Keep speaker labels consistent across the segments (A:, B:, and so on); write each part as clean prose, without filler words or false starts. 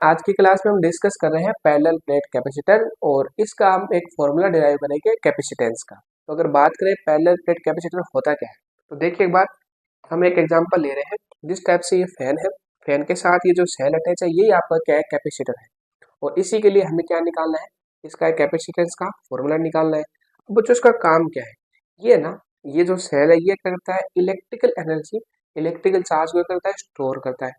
A: आज की क्लास में हम डिस्कस कर रहे हैं पैरेलल प्लेट कैपेसिटर और इसका हम एक फॉर्मूला डिराइव करेंगे कैपेसिटेंस का। तो अगर बात करें पैरेलल प्लेट कैपेसिटर होता क्या है, तो देखिए एक बात, हम एक एग्जांपल ले रहे हैं। जिस टाइप से ये फैन है, फैन के साथ ये जो सेल अटैच है, यही आपका क्या है, कैपेसिटर है। और इसी के लिए हमें क्या निकालना है, इसका कैपेसिटेंस का फॉर्मूला निकालना है। अब बच्चों इसका काम क्या है, ये ना, ये जो सेल है ये करता है इलेक्ट्रिकल एनर्जी, इलेक्ट्रिकल चार्ज को करता है, स्टोर करता है।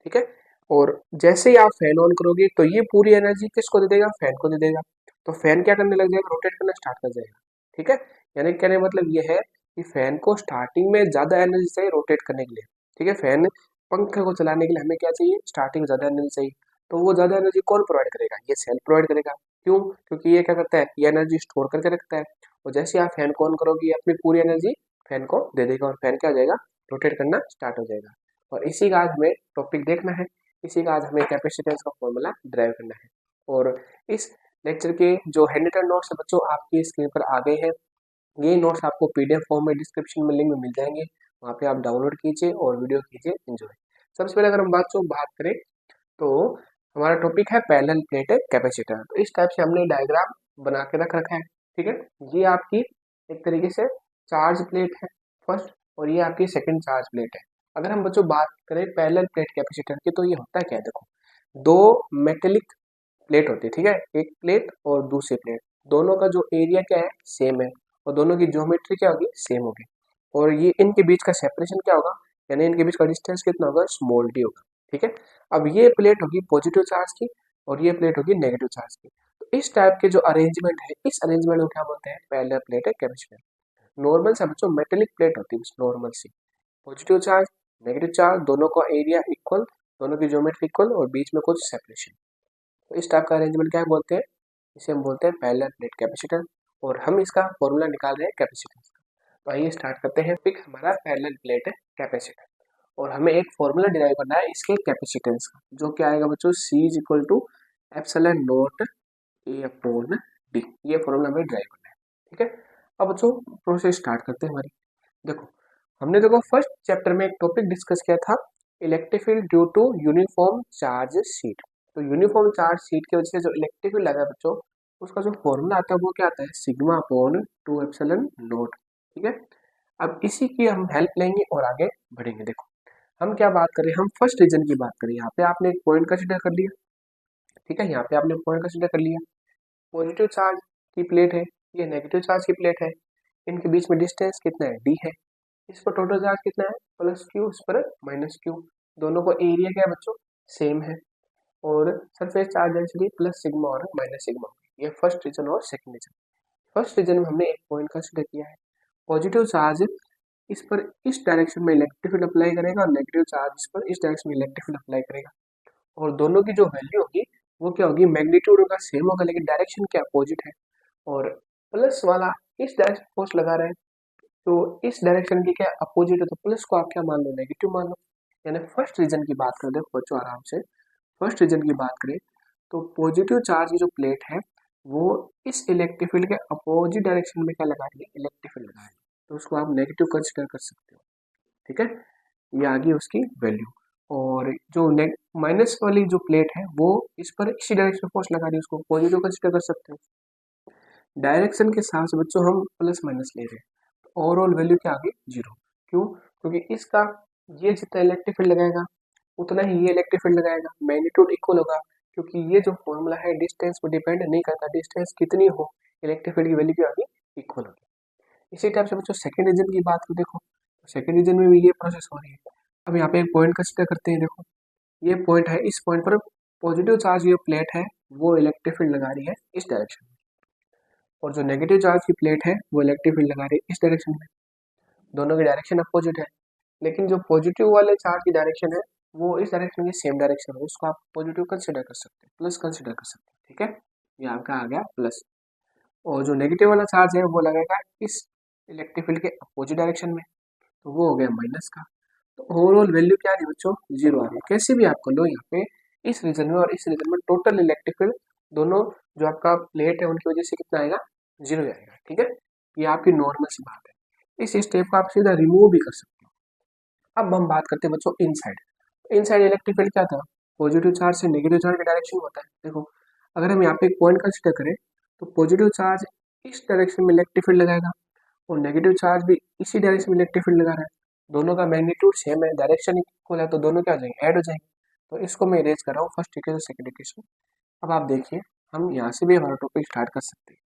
A: ठीक है। और जैसे ही आप फैन ऑन करोगे तो ये पूरी एनर्जी किसको दे देगा, फैन को दे देगा। तो फैन क्या करने लग जाएगा, रोटेट करना स्टार्ट कर जाएगा। ठीक है। यानी कहने का मतलब ये है कि फैन को स्टार्टिंग में ज्यादा एनर्जी चाहिए रोटेट करने के लिए। ठीक है। फैन पंखे को चलाने के लिए हमें क्या चाहिए, स्टार्टिंग ज्यादा एनर्जी चाहिए। तो वो ज्यादा एनर्जी कौन प्रोवाइड करेगा, ये सेल प्रोवाइड करेगा। क्यों? क्योंकि ये क्या करता है, ये एनर्जी स्टोर करके रखता है। और जैसे ही आप फैन को ऑन करोगे ये अपनी पूरी एनर्जी फैन को दे देगा और फैन क्या हो जाएगा, रोटेट करना स्टार्ट हो जाएगा। और इसी का आज हमें टॉपिक देखना है, इसी का आज हमें कैपेसिटेंस का फॉर्मूला ड्राइव करना है। और इस लेक्चर के जो हैंड रिटन नोट्स है बच्चों आपकी स्क्रीन पर आ गए हैं। ये नोट्स आपको पीडीएफ फॉर्म में डिस्क्रिप्शन में लिंक में मिल जाएंगे, वहाँ पे आप डाउनलोड कीजिए और वीडियो कीजिए एंजॉय। सबसे पहले अगर हम बात करें तो हमारा टॉपिक है पैरेलल प्लेट कैपेसिटर। तो इस टाइप से हमने डायग्राम बना के रख रखा है। ठीक है। ये आपकी एक तरीके से चार्ज प्लेट है फर्स्ट, और ये आपकी सेकंड चार्ज प्लेट है। अगर हम बच्चों बात करें पैरेलल प्लेट कैपेसिटर की, तो ये होता क्या है, देखो, दो मेटेलिक प्लेट होती है। ठीक है। एक प्लेट और दूसरी प्लेट, दोनों का जो एरिया क्या है, सेम है, और दोनों की ज्योमेट्री क्या होगी, सेम होगी। और ये इनके बीच का सेपरेशन क्या होगा, यानी इनके बीच का डिस्टेंस कितना होगा, स्मॉल डी होगा। ठीक है। अब ये प्लेट होगी पॉजिटिव चार्ज की और ये प्लेट होगी नेगेटिव चार्ज की। तो इस टाइप के जो अरेंजमेंट है, इस अरेंजमेंट को क्या बोलते हैं, पैरेलल प्लेट कैपेसिटर। नॉर्मल से बच्चों मेटेलिक प्लेट होती है नॉर्मल सी, पॉजिटिव चार्ज नेगेटिव चार्ज, दोनों का एरिया इक्वल, दोनों की ज्योमेट्री इक्वल और बीच में कुछ सेपरेशन। तो इस टाइप का अरेंजमेंट क्या बोलते हैं, इसे हम बोलते हैं पैरेलल प्लेट कैपेसिटर। और हम इसका फॉर्मूला निकाल रहे हैं कैपेसिटेंस का। तो आइए स्टार्ट करते हैं। पिक हमारा पैरेलल प्लेट है कैपेसिटर, और हमें एक फॉर्मूला डिराइव करना है इसके कैपेसिटेंस का, जो क्या आएगा बच्चों, C is equal to epsilon naught A upon D. ये फॉर्मूला हमें डिराइव करना है। ठीक है। अब बच्चों प्रोसेस स्टार्ट करते हैं हमारी। देखो, हमने देखो फर्स्ट चैप्टर में एक टॉपिक डिस्कस किया था, electric field due to uniform charge sheet. तो यूनिफॉर्म चार्ज शीट की वजह से जो इलेक्ट्रिक फील्ड लगा है बच्चों, उसका जो फॉर्मूला आता है वो क्या आता है, सिग्मा अपॉन 2 एप्सिलॉन नॉट। ठीक है। अब इसी की हम हेल्प लेंगे और आगे बढ़ेंगे। देखो, हम क्या बात करें, हम फर्स्ट रीजन की बात करें। यहाँ पे आपने एक पॉइंट कंसिडर कर लिया। ठीक है। यहाँ पे आपने पॉइंट कंसिडर कर लिया, पॉजिटिव चार्ज की प्लेट है, ये नेगेटिव चार्ज की प्लेट है, इनके बीच में डिस्टेंस कितना है, डी है। इस पर टोटल चार्ज कितना है, प्लस क्यू, इस पर माइनस क्यू। दोनों को एरिया क्या है बच्चों, सेम है। और surface charge density plus sigma और माइनस सिग्मा। ये फर्स्ट रीजन और सेकंड रीजन। फर्स्ट रीजन में हमने एक पॉइंट कंसिडर किया है, पॉजिटिव चार्ज इस पर इस डायरेक्शन में इलेक्ट्रिक फील्ड अप्लाई करेगा और नेगेटिव चार्ज इस पर इस डायरेक्शन में इलेक्ट्रिक फील्ड अप्लाई करेगा। और दोनों की जो वैल्यू होगी वो क्या होगी, मैग्नीट्यूड उनका सेम होगा लेकिन डायरेक्शन क्या अपोजिट है। और प्लस वाला इस डायरेक्शन फोर्स लगा रहे हैं, तो इस डायरेक्शन की क्या अपोजिट है, तो प्लस को आप क्या मान लो, नेगेटिव मान लो। यानी फर्स्ट रीजन की बात करें, देखो बच्चों आराम से, फर्स्ट रीजन की बात करें तो पॉजिटिव चार्ज की जो प्लेट है वो इस इलेक्ट्रिक फील्ड के अपोजिट डायरेक्शन में क्या लगा रही है, इलेक्ट्रिक फील्ड लगा रही है। तो उसको आप नेगेटिव कंसिडर कर सकते हो। ठीक है। ये आ गई उसकी वैल्यू। और जो माइनस वाली जो प्लेट है वो इस पर इसी डायरेक्शन फोर्स लगा रही है, उसको पॉजिटिव कंसिडर कर सकते हो। डायरेक्शन के साथ से बच्चों हम प्लस माइनस ले रहे हैं, तो ओवरऑल वैल्यू क्या आ गई, जीरो। क्यों? क्योंकि इसका ये जितना इलेक्ट्रिक फील्ड लगाएगा उतना ही ये इलेक्ट्रिक फील्ड लगाएगा, मैग्नीट्यूड इक्वल होगा। क्योंकि ये जो फॉर्मूला है डिस्टेंस पर डिपेंड नहीं करता, डिस्टेंस कितनी हो इलेक्ट्रिक फील्ड की वैल्यू क्या होगी, इक्वल होगी। इसी टाइप से बच्चों सेकंड रीजन की बात को देखो, सेकंड रीजन में भी ये प्रोसेस हो रही है। अब यहाँ पे एक पॉइंट कंसिडर करते हैं। देखो, ये पॉइंट है, इस पॉइंट पर पॉजिटिव चार्ज जो प्लेट है वो इलेक्ट्रिक फील्ड लगा रही है इस डायरेक्शन में, और जो नेगेटिव चार्ज की प्लेट है वो इलेक्ट्रिक फील्ड लगा रही है इस डायरेक्शन में। दोनों की डायरेक्शन अपोजिट है, लेकिन जो पॉजिटिव वाले चार्ज की डायरेक्शन है वो इस डायरेक्शन की सेम डायरेक्शन है, उसको आप पॉजिटिव कंसिडर कर सकते हैं, प्लस कंसिडर कर सकते हैं। ठीक है। ये आपका आ गया प्लस। और जो नेगेटिव वाला चार्ज है वो लगेगा इस इलेक्ट्रिक फील्ड के अपोजिट डायरेक्शन में, तो वो हो गया माइनस का। तो ओवरऑल वैल्यू क्या आ रही है बच्चों, जीरो आ रही है। कैसे भी आप कर लो, यहाँ पे इस रीजन में और इस रीजन में टोटल इलेक्ट्रिक फील्ड दोनों जो आपका प्लेट है उनकी वजह से कितना आएगा, जीरो आएगा। ठीक है। ये आपकी नॉर्मल सी बात है। इस स्टेप को आप सीधा रिमूव भी कर सकते हो। अब हम बात करते हैं बच्चों इनसाइड। इनसाइड इलेक्ट्रिक फील्ड क्या था, पॉजिटिव चार्ज से नेगेटिव चार्ज का डायरेक्शन होता है। देखो अगर हम यहाँ पे एक पॉइंट कंसिडर करें तो पॉजिटिव चार्ज इस डायरेक्शन में इलेक्ट्रिक फील्ड लगाएगा और नेगेटिव चार्ज भी इसी डायरेक्शन में इलेक्ट्रिक फील्ड लगा रहा है। दोनों का मैग्नीट्यूड सेम है, डायरेक्शन इक्वल है, तो दोनों क्या हो जाएंगे, ऐड हो जाएंगे। तो इसको मैं इरेज कर रहा हूँ फर्स्ट इक्वेशन सेकंड इक्वेशन। अब आप देखिए हम यहाँ से भी हमारा टॉपिक स्टार्ट कर सकते हैं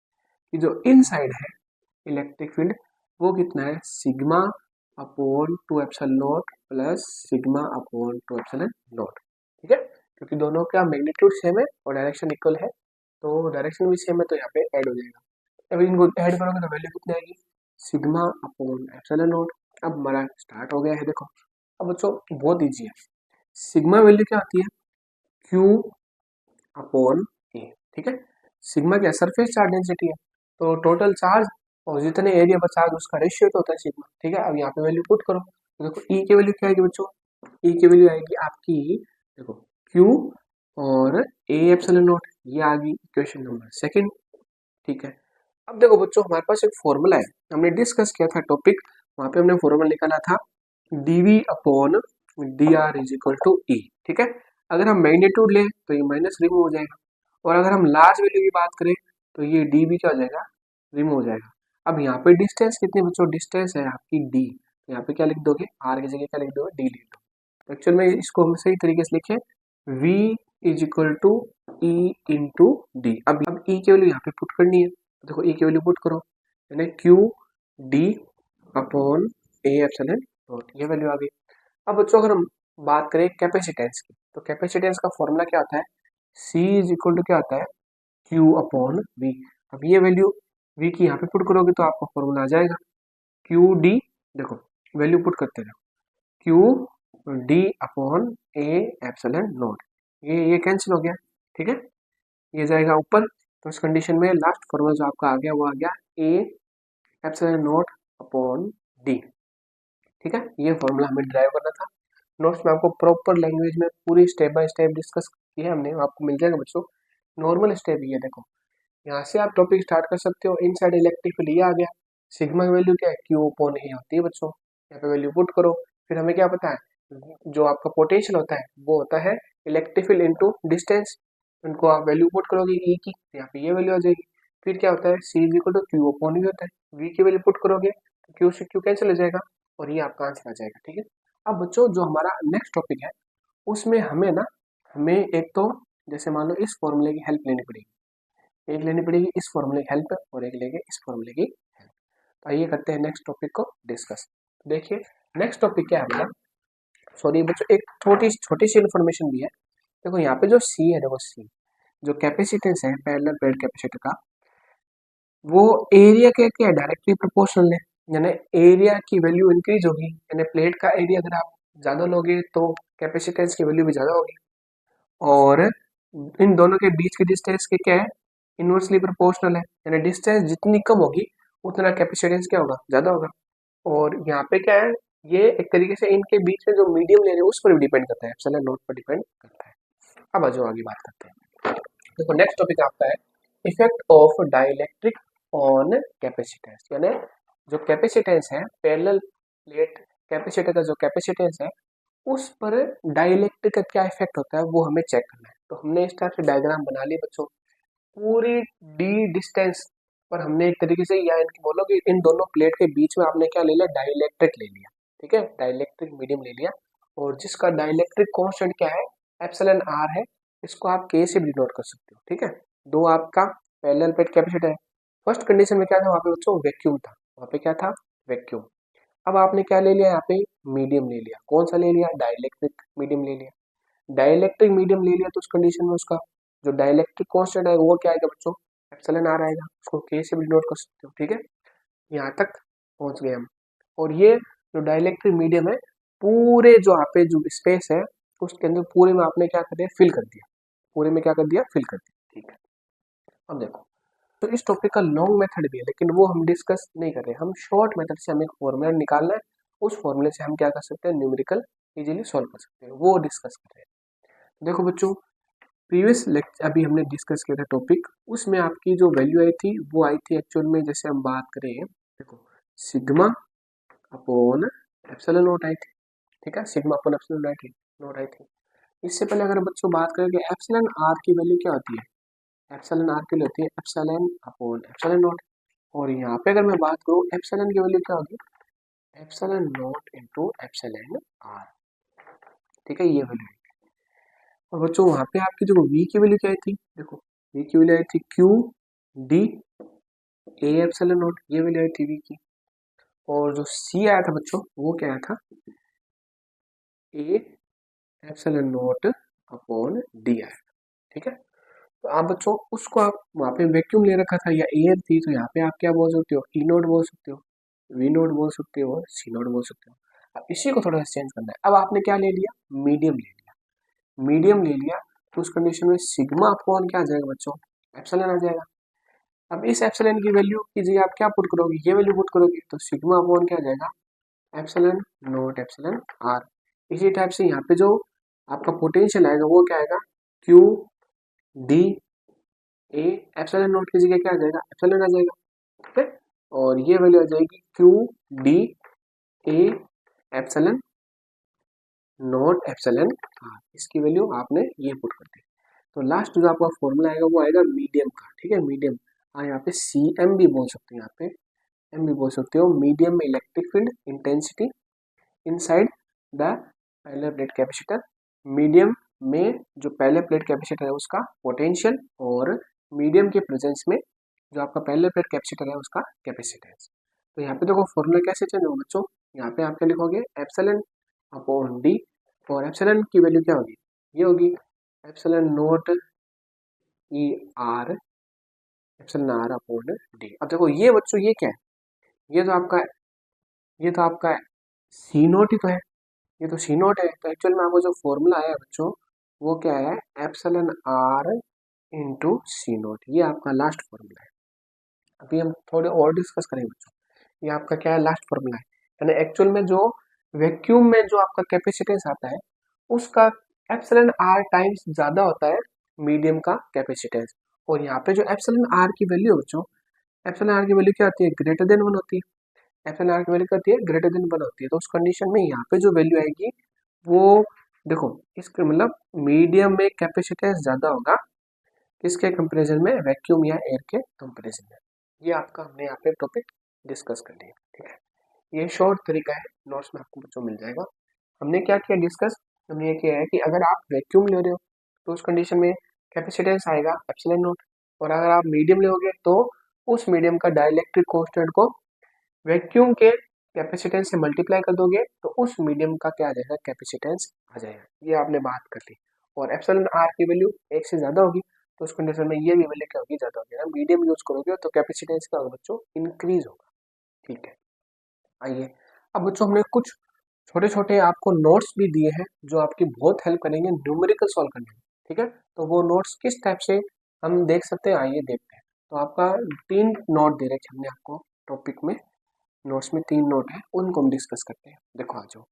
A: कि जो इनसाइड है इलेक्ट्रिक फील्ड वो कितना है, sigma upon 2 epsilon not plus sigma upon 2 epsilon not. ठीक है, क्योंकि दोनों का मैग्नीट्यूड सेम है और डायरेक्शन इक्वल है, तो डायरेक्शन भी सेम है, तो यहाँ पे ऐड हो जाएगा। अब इनको ऐड करोगे तो वैल्यू कितनी आएगी, सिग्मा अपॉन एप्सिलॉन नॉट। अब हमारा स्टार्ट हो गया है। देखो अब बच्चों बहुत ईजी है, सिग्मा वैल्यू क्या आती है, क्यू अपॉन ए। ठीक है, सिग्मा क्या सरफेस चार्ज डेंसिटी है, तो टोटल चार्ज और जितने एरिया पर चार्ज उसका रेशियो तो होता है सिग्मा। ठीक है, अब यहाँ पे वैल्यू पुट करो तो देखो ई की वैल्यू क्या आएगी बच्चों, ई की वैल्यू आएगी आपकी, देखो क्यू और ए एप्सिलॉन नॉट, ये आ गई इक्वेशन नंबर सेकंड। ठीक है, अब देखो बच्चों हमारे पास एक फॉर्मूला है, हमने डिस्कस किया था टॉपिक, वहां पे हमने फॉर्मूला निकाला था dv upon D R is equal to E. ठीक है, अगर हम मैग्नीट्यूड लें तो ये माइनस रिमूव हो जाएगा, और अगर हम लार्ज वैल्यू की बात करें तो ये dv क्या हो जाएगा, रिमूव हो जाएगा। अब यहाँ पे डिस्टेंस कितनी बच्चों, डिस्टेंस है आपकी d, तो यहाँ पे क्या लिख दोगे, r की जगह क्या लिख दोगे, d लिख दो। तो एक्चुअल में इसको हम सही तरीके से लिखे v is equal to E into D. अब e की वैल्यू यहाँ पे पुट करनी है, तो देखो e की वैल्यू पुट करो, यानी Q D upon A epsilon not, ये वैल्यू आ गई। अब बच्चों अगर हम बात करें कैपेसिटेंस की, तो कैपेसिटेंस का फॉर्मूला क्या होता है, C इज इक्वल टू क्या होता है, Q अपॉन V। अब ये वैल्यू V की यहाँ पे पुट करोगे तो आपका फॉर्मूला आ जाएगा क्यू डी, देखो वैल्यू पुट करते रहो, Q D upon A epsilon not, ये कैंसिल हो गया। ठीक है, ये जाएगा ऊपर, तो इस कंडीशन में लास्ट फॉर्मूला जो आपका आ गया वो आ गया ए एप्सिलॉन नॉट अपॉन डी। ठीक है, ये फॉर्मूला हमें ड्राइव करना था। नोट्स में आपको प्रॉपर लैंग्वेज में पूरी स्टेप बाय स्टेप डिस्कस की है हमने, आपको मिल जाएगा बच्चों। नॉर्मल स्टेप ये देखो, यहाँ से आप टॉपिक स्टार्ट कर सकते हो। इनसाइड इलेक्ट्रिक फील्ड ये आ गया, सिग्मा की वैल्यू क्या है, क्यू अपॉन ए होती है बच्चों, यहाँ पे वैल्यू पुट करो। फिर हमें क्या पता है, जो आपका पोटेंशियल होता है वो होता है इलेक्ट्रिक फील्ड इंटू डिस्टेंस, उनको आप वैल्यू पुट करोगे ई की, तो यहाँ पे ये वैल्यू आ जाएगी। फिर क्या होता है, C is equal to Q upon V होता है, वी की वैल्यू पुट करोगे तो क्यू से क्यू कैंसिल हो जाएगा और ये आपका आंसर आ जाएगा। ठीक है, अब बच्चों जो हमारा नेक्स्ट टॉपिक है उसमें हमें ना, हमें एक तो जैसे मान लो इस फॉर्मूले की हेल्प लेनी पड़ेगी, एक लेनी पड़ेगी इस फॉर्मूले की हेल्प और एक लेंगे इस फॉर्मूले की हेल्प। तो आइए करते हैं नेक्स्ट टॉपिक को डिस्कस। देखिए नेक्स्ट टॉपिक क्या है हमारा, सॉरी बच्चों एक छोटी छोटी सी इन्फॉर्मेशन भी है। देखो यहाँ पे जो सी है, देखो सी जो कैपेसिटेंस है पैरेलल प्लेट कैपेसिटर का, वो एरिया के क्या डायरेक्टली प्रोपोर्शनल है, यानी एरिया की वैल्यू इंक्रीज होगी, यानी प्लेट का एरिया अगर आप ज़्यादा लोगे तो कैपेसिटेंस की वैल्यू भी ज़्यादा होगी, और इन दोनों के बीच की डिस्टेंस के क्या है, इनवर्सली प्रोपोर्शनल है, यानी डिस्टेंस जितनी कम होगी उतना कैपेसिटेंस क्या होगा, ज़्यादा होगा। और यहाँ पे क्या है, ये एक तरीके से इनके बीच में जो मीडियम ले रहे हैं उस पर भी डिपेंड करता है, एप्सिलॉन नॉट पर डिपेंड करता है। अब आ जाओ आगे बात करते हैं। देखो नेक्स्ट टॉपिक आपका है effect of dielectric on capacitance, यानी जो कैपेसिटेंस है पैरेलल प्लेट कैपेसिटर का जो कैपेसिटेंस है उस पर डाइलेक्ट्रिक का क्या इफेक्ट होता है वो हमें चेक करना है। तो हमने इस टाइप से डायग्राम बना लिए बच्चों, पूरी डी डिस्टेंस पर हमने एक तरीके से, या इनकी बोलो कि इन दोनों प्लेट के बीच में आपने क्या ले लिया, डाइलेक्ट्रिक ले लिया। ठीक है, डाइलेक्ट्रिक मीडियम ले लिया, और जिसका डाइलेक्ट्रिक कांस्टेंट क्या है, एप्सिलॉन आर है, इसको आप के से भी डिनोट कर सकते हो। ठीक है, दो आपका पैरेलल प्लेट कैपेसिटर है। फर्स्ट कंडीशन में क्या था वहाँ पे बच्चों, वैक्यूम था, वहाँ पे क्या था, वैक्यूम। अब आपने क्या ले लिया, यहाँ पे मीडियम ले लिया, कौन सा ले लिया, डाइलेक्ट्रिक मीडियम ले लिया। डाइलेक्ट्रिक मीडियम ले लिया तो उस कंडीशन में उसका जो डाइलेक्ट्रिक कांस्टेंट है वो क्या आएगा बच्चों, एप्सिलॉन आर आएगा, उसको के से भी डिनोट कर सकते हो। ठीक है, यहाँ तक पहुंच गए हम। और ये जो डाइलेक्ट्रिक मीडियम है, पूरे जो यहाँ पे जो स्पेस है उसके अंदर पूरे में आपने क्या कर दिया, फिल कर दिया, पूरे में क्या कर दिया, फिल कर दिया। ठीक है, अब देखो तो इस टॉपिक का लॉन्ग मेथड भी है, लेकिन वो हम डिस्कस नहीं कर रहे, हम शॉर्ट मेथड से हमें एक फॉर्मूला निकालना है, उस फॉर्मूले से हम क्या कर सकते हैं, न्यूमेरिकल इजीली सॉल्व कर सकते हैं, वो डिस्कस कर रहे हैं। देखो बच्चों प्रीवियस लेक्चर अभी हमने डिस्कस किया था टॉपिक, उसमें आपकी जो वैल्यू आई थी वो आई थी एक्चुअल में, जैसे हम बात करें देखो sigma upon epsilon not I थी। ठीक है, sigma upon epsilon not I थी। इससे पहले अगर बच्चों बात करें कि एप्सिलॉन आर की वैल्यू क्या होती है, एप्सिलॉन आर की वैल्यू होती है एप्सिलॉन अपॉन एप्सिलॉन नॉट। और यहाँ पे अगर मैं बात करूँ एप्सिलॉन की वैल्यू क्या होगी, epsilon naught into epsilon R. ठीक है, ये वैल्यू। और बच्चों वहाँ पे आपकी जो v की वैल्यू क्या आई थी, देखो v की वैल्यू आई थी Q D A epsilon not, ये वैल्यू आई थी v की। और जो c आया था बच्चों वो क्या आया था, ए एप्सिलॉन नॉट अपॉन डी आया। ठीक है, तो आप बच्चों उसको आप वहाँ पे वैक्यूम ले रखा था या एयर थी, तो यहाँ पे आप क्या बोल सकते हो, ई नोट बोल सकते हो, वी नोट बोल सकते हो और सी नोट बोल सकते हो। अब इसी को थोड़ा सा चेंज करना है। अब आपने क्या ले लिया, मीडियम ले लिया, मीडियम ले लिया, तो उस कंडीशन में सिग्मा अपॉन क्या आ जाएगा बच्चों, एप्सिलॉन आ जाएगा। अब इस एप्सिलॉन की वैल्यू की जगह आप क्या पुट करोगे, ये वैल्यू पुट करोगे, तो सिग्मा अपॉन क्या आ जाएगा, एप्सिलॉन नॉट एप्सिलॉन आर। इसी टाइप से यहाँ पे जो आपका पोटेंशियल आएगा वो क्या आएगा, Q D A epsilon not की जगह क्या आ जाएगा, एप्सिलॉन आ जाएगा। ठीक है, और ये वैल्यू आ जाएगी Q D A epsilon naught epsilon R. इसकी वैल्यू आपने ये पुट कर दी। तो लास्ट जो आपका फॉर्मूला आएगा वो आएगा मीडियम का। ठीक है, मीडियम, हाँ यहाँ पे सी एम भी बोल सकते हो, यहाँ पे एम भी बोल सकते हो, मीडियम में electric field intensity inside the parallel plate capacitor. Medium में जो पैरेलल प्लेट कैपेसिटर है उसका पोटेंशियल, और मीडियम के प्रेजेंस में जो आपका पैरेलल प्लेट कैपेसिटर है उसका कैपेसिटेंस। तो यहाँ पे देखो फॉर्मूला कैसे चेंज होगा बच्चों, यहाँ पे आप क्या लिखोगे, एप्सिलॉन अपॉन डी, और एप्सिलॉन की वैल्यू क्या होगी, ये होगी epsilon naught E R, epsilon R upon D. अब देखो ये बच्चों ये क्या है, ये तो आपका सी नोट ही तो है, ये तो सी नोट है। तो एक्चुअल में आपको जो फॉर्मूला आया है बच्चों वो क्या है, epsilon R into C naught, ये आपका लास्ट फॉर्मूला है। अभी हम थोड़े और डिस्कस करेंगे बच्चों, ये आपका क्या है, लास्ट फॉर्मूला है। यानी एक्चुअल में जो वैक्यूम में जो आपका कैपेसिटेंस आता है उसका एप्सिलॉन आर टाइम्स ज्यादा होता है मीडियम का कैपेसिटेंस। और यहाँ पे जो एप्सिलॉन आर की वैल्यू है बच्चों, एप्सिलॉन आर की वैल्यू क्या होती है, ग्रेटर देन 1 होती है। एप्सिलॉन आर की वैल्यू क्या होती है, ग्रेटर देन 1 होती है। तो उस कंडीशन में यहाँ पे जो वैल्यू आएगी वो देखो, इसके मतलब मीडियम में कैपेसिटेंस ज्यादा होगा किसके कंपैरिजन में, वैक्यूम या एयर के कंपैरिजन में। ये आपका हमने यहाँ पे टॉपिक डिस्कस कर लिया। ठीक है, ये शॉर्ट तरीका है, नोट्स में आपको बच्चों मिल जाएगा। हमने क्या किया डिस्कस, हमने ये किया है कि अगर आप वैक्यूम ले रहे हो तो उस कंडीशन में कैपेसिटेंस आएगा एप्सिलॉन नॉट, और अगर आप मीडियम लोगे तो उस मीडियम का डाइलेक्ट्रिक कांस्टेंट को वैक्यूम के कैपेसिटेंस से मल्टीप्लाई कर दोगे तो उस मीडियम का क्या आ जाएगा, कैपेसिटेंस आ जाएगा। ये आपने बात कर ली। और एप्सिलॉन आर की वैल्यू 1 से ज्यादा होगी तो उस कंडीशन में ये भी वैल्यू क्या होगी, ज्यादा होगी ना, मीडियम यूज करोगे तो कैपेसिटेंस क्या होगा बच्चों, इंक्रीज होगा। ठीक है, आइए अब बच्चों हमने कुछ छोटे छोटे आपको नोट्स भी दिए हैं जो आपकी बहुत हेल्प करेंगे न्यूमेरिकल सॉल्व करने में। ठीक है, तो वो नोट्स किस टाइप से हम देख सकते हैं, आइए देखते हैं। तो आपका 3 नोट दे रखे हमने आपको टॉपिक में, नोट्स में 3 नोट है, उनको हम डिस्कस करते हैं। देखो आ जाओ,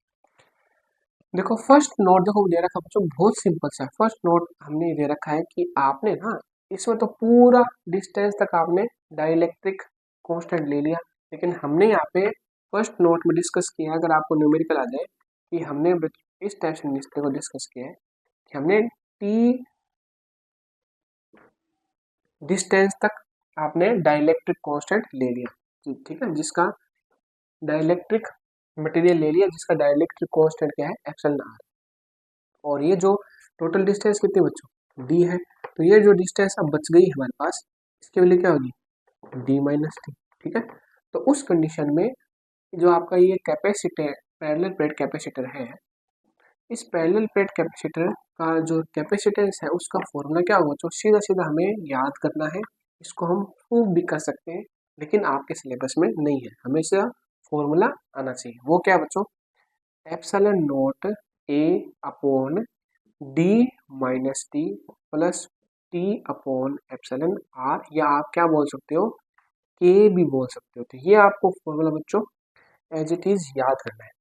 A: देखो फर्स्ट नोट देखो दे रखा बच्चों, बहुत सिंपल सा फर्स्ट नोट हमने दे रखा है कि आपने ना इसमें तो पूरा डिस्टेंस तक आपने डाइलेक्ट्रिक कांस्टेंट ले लिया, लेकिन हमने यहाँ पे फर्स्ट नोट में डिस्कस किया, अगर आपको न्यूमेरिकल आ जाए कि हमने इस टाइप से को डिस्कस किया है कि हमने टी डिस्टेंस तक आपने डाइलेक्ट्रिक कांस्टेंट ले लिया। ठीक है, जिसका डाइलेक्ट्रिक मटेरियल ले लिया जिसका डाइलेक्ट्रिक कांस्टेंट क्या है, एप्सिलॉन आर। और ये जो टोटल डिस्टेंस कितनी बच्चों, डी है, तो ये जो डिस्टेंस अब बच गई हमारे पास इसके वैल्यू क्या होगी, डी माइनस टी। ठीक है, तो उस कंडीशन में जो आपका ये कैपेसिटर पैरेलल प्लेट कैपेसिटर है, इस पैरेलल प्लेट कैपेसिटर का जो कैपेसिटेंस है उसका फॉर्मूला क्या होगा, जो सीधा सीधा हमें याद करना है। इसको हम प्रूव भी कर सकते हैं लेकिन आपके सिलेबस में नहीं है, हमेशा फॉर्मूला आना चाहिए। वो क्या बच्चों, epsilon naught A upon D minus T plus T upon epsilon R, या आप क्या बोल सकते हो, के भी बोल सकते हो। तो ये आपको फॉर्मूला बच्चों एज इट इज याद करना है।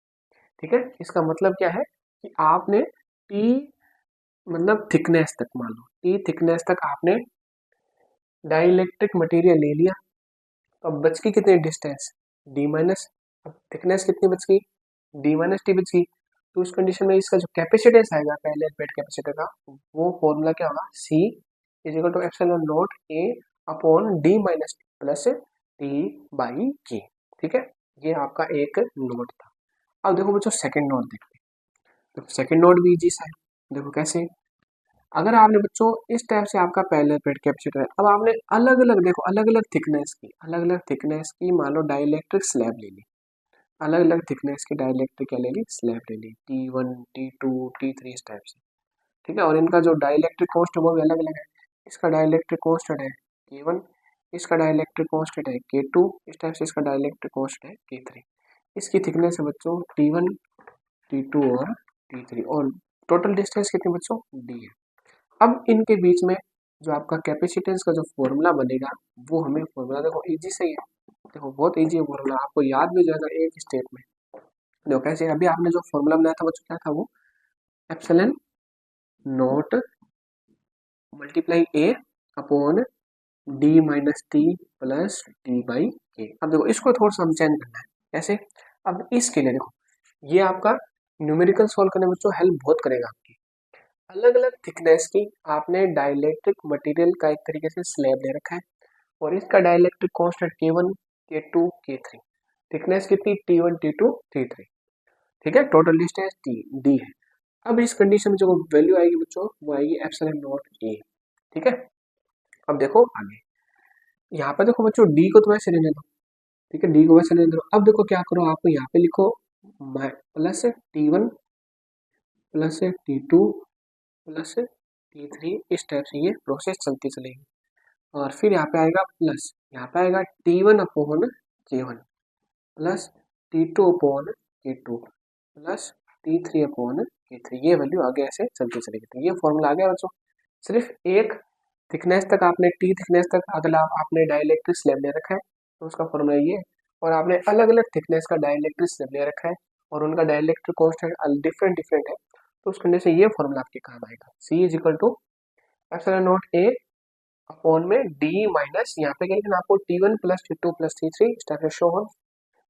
A: ठीक है, इसका मतलब क्या है कि आपने टी मतलब थिकनेस तक, मान लो टी थिकनेस तक आपने डाइलेक्ट्रिक मटेरियल ले लिया, तो अब बच गई कितनी डिस्टेंस, डी माइनस, अब थिकनेस कितनी बच गई, डी माइनस टी बच गई। तो इस कंडीशन में इसका जो कैपेसिटेंस आएगा पैरेलल प्लेट कैपेसिटर का, वो फॉर्मूला क्या होगा, C is equal to epsilon naught A upon D minus plus T by K। ठीक है, ये आपका एक नोट था। अब देखो बच्चों सेकंड नोट देखते हैं। देखो सेकंड नोट भी इजी सा है। देखो कैसे, अगर आपने बच्चों इस टाइप से आपका पैरेलल प्लेट कैपेसिटर है, अब आपने अलग अलग देखो अलग अलग थिकनेस की मान लो डाइलेक्ट्रिक स्लैब ले ली, अलग अलग थिकनेस की डाइलेक्ट्रिक क्या ले ली, स्लैब ले ली, T1 T2 T3 इस टाइप से। ठीक है, और इनका जो डाइलेक्ट्रिक कांस्टेंट वो भी अलग अलग है। इसका डाइलेक्ट्रिक कांस्टेंट है K1, इसका डाइलेक्ट्रिक कांस्टेंट है K2, इस टाइप से इसका डाइलेक्ट्रिक कांस्टेंट है K3। इसकी थिकनेस है बच्चों T1 T2 और T3, और टोटल डिस्टेंस कितनी बच्चों, D है। अब इनके बीच में जो आपका कैपेसिटेंस का जो फॉर्मूला बनेगा, वो हमें फॉर्मूला देखो इजी से ही है। देखो बहुत इजी है फॉर्मूला, आपको याद भी हो जाएगा एक स्टेप में। देखो कैसे, अभी आपने जो फॉर्मूला बनाया था बच्चों क्या था वो, epsilon not multiply A upon D minus T plus T by के। अब देखो इसको थोड़ा सा हम चेंज करना है। कैसे, अब इसके लिए देखो ये आपका न्यूमेरिकल सॉल्व करने में बच्चों हेल्प बहुत करेगा आपकी। अलग अलग थिकनेस की आपने डाइलेक्ट्रिक मटेरियल का एक तरीके से स्लैब ले रखा है, और इसका dielectric constant K1 K2 K3, thickness कितनी T1 T2 T3। ठीक है, टोटल डिस्टेंस D है। अब इस कंडीशन में जो वैल्यू आएगी बच्चों वो आएगी एप्सिलॉन नॉट A। ठीक है, अब देखो आगे, यहाँ पे देखो बच्चों D को तो वैसे रहने दो। ठीक है, D को वैसे रहने दो। अब देखो क्या करो, आपको यहाँ पे लिखो plus T1 plus T2 plus T3, इस टाइप से ये प्रोसेस चलती चलेगी। और फिर यहाँ पे आएगा प्लस, यहाँ पे आएगा T1 upon K1 plus T2 upon K2 plus T3 upon K3, ये वैल्यू आगे ऐसे चलती चलेगी। तो ये फॉर्मूला आ गया बच्चों। सिर्फ एक थिकनेस तक आपने T थिकनेस तक अगर आपने डाइलेक्ट्रिक स्लैब ले रखा है तो उसका फॉर्मूला ये है, और आपने अलग अलग थिकनेस का डाइलेक्ट्रिक स्लैब ले रखा है और उनका डाइलेक्ट्रिक कांस्टेंट डिफरेंट डिफरेंट है, तो उस कंडीशन से ये फॉर्मूला आपके काम आएगा। C is equal to epsilon naught A upon में D माइनस, यहाँ पे क्या लिखना आपको, T1 plus T2 plus T3 इस टाइप से show on,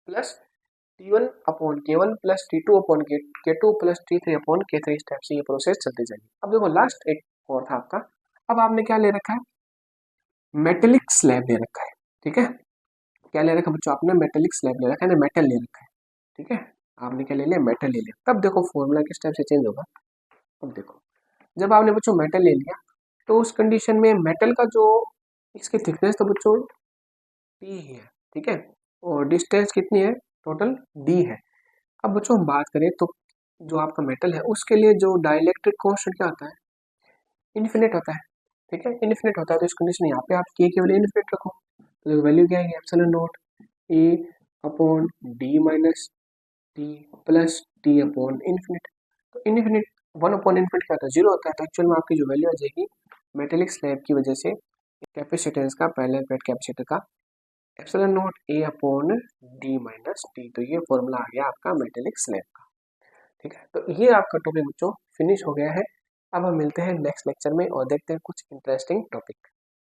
A: plus T1 upon K1 plus T2 upon K2 plus T3 upon K3, इस टाइप से ये प्रोसेस चलती जाएगी। अब देखो लास्ट एक और था आपका, अब आपने क्या ले रखा है, मेटेलिक स्लैब ले रखा है। ठीक है, क्या ले रखा है बच्चों, आपने मेटेलिक स्लैब ले रखा है ना, मेटल ले रखा है। ठीक है, आपने क्या ले लिया, मेटल ले लिया। तब देखो फॉर्मूला किस टाइप से चेंज होगा। अब देखो जब आपने बच्चों मेटल ले लिया, तो उस कंडीशन में मेटल का जो इसकी थिकनेस तो बच्चों T ही है। ठीक है, और डिस्टेंस कितनी है, टोटल D है। अब बच्चों हम बात करें तो जो आपका मेटल है उसके लिए जो डाइलेक्ट्रिक कांस्टेंट क्या होता है, इन्फिनिट होता है। ठीक है, इन्फिनिट होता है, तो इस कंडीशन यहाँ पे आप K की वैल्यू इन्फिनिट रखो, तो वैल्यू क्या आएगी, epsilon naught A upon D minus T plus T upon infinite. तो इन्फिनिट, वन अपॉन इन्फिनिट क्या होता है, जीरो होता है। तो एक्चुअल में आपकी जो वैल्यू आ जाएगी मेटेलिक स्लैब की वजह से कैपेसिटेंस का, पैरेलल प्लेट कैपेसिटर का, epsilon naught A upon D minus T। तो ये फॉर्मूला आ गया आपका मेटेलिक स्लैब का। ठीक है, तो ये आपका टॉपिक बच्चों फिनिश हो गया है। अब हम मिलते हैं नेक्स्ट लेक्चर में और देखते हैं कुछ इंटरेस्टिंग टॉपिक।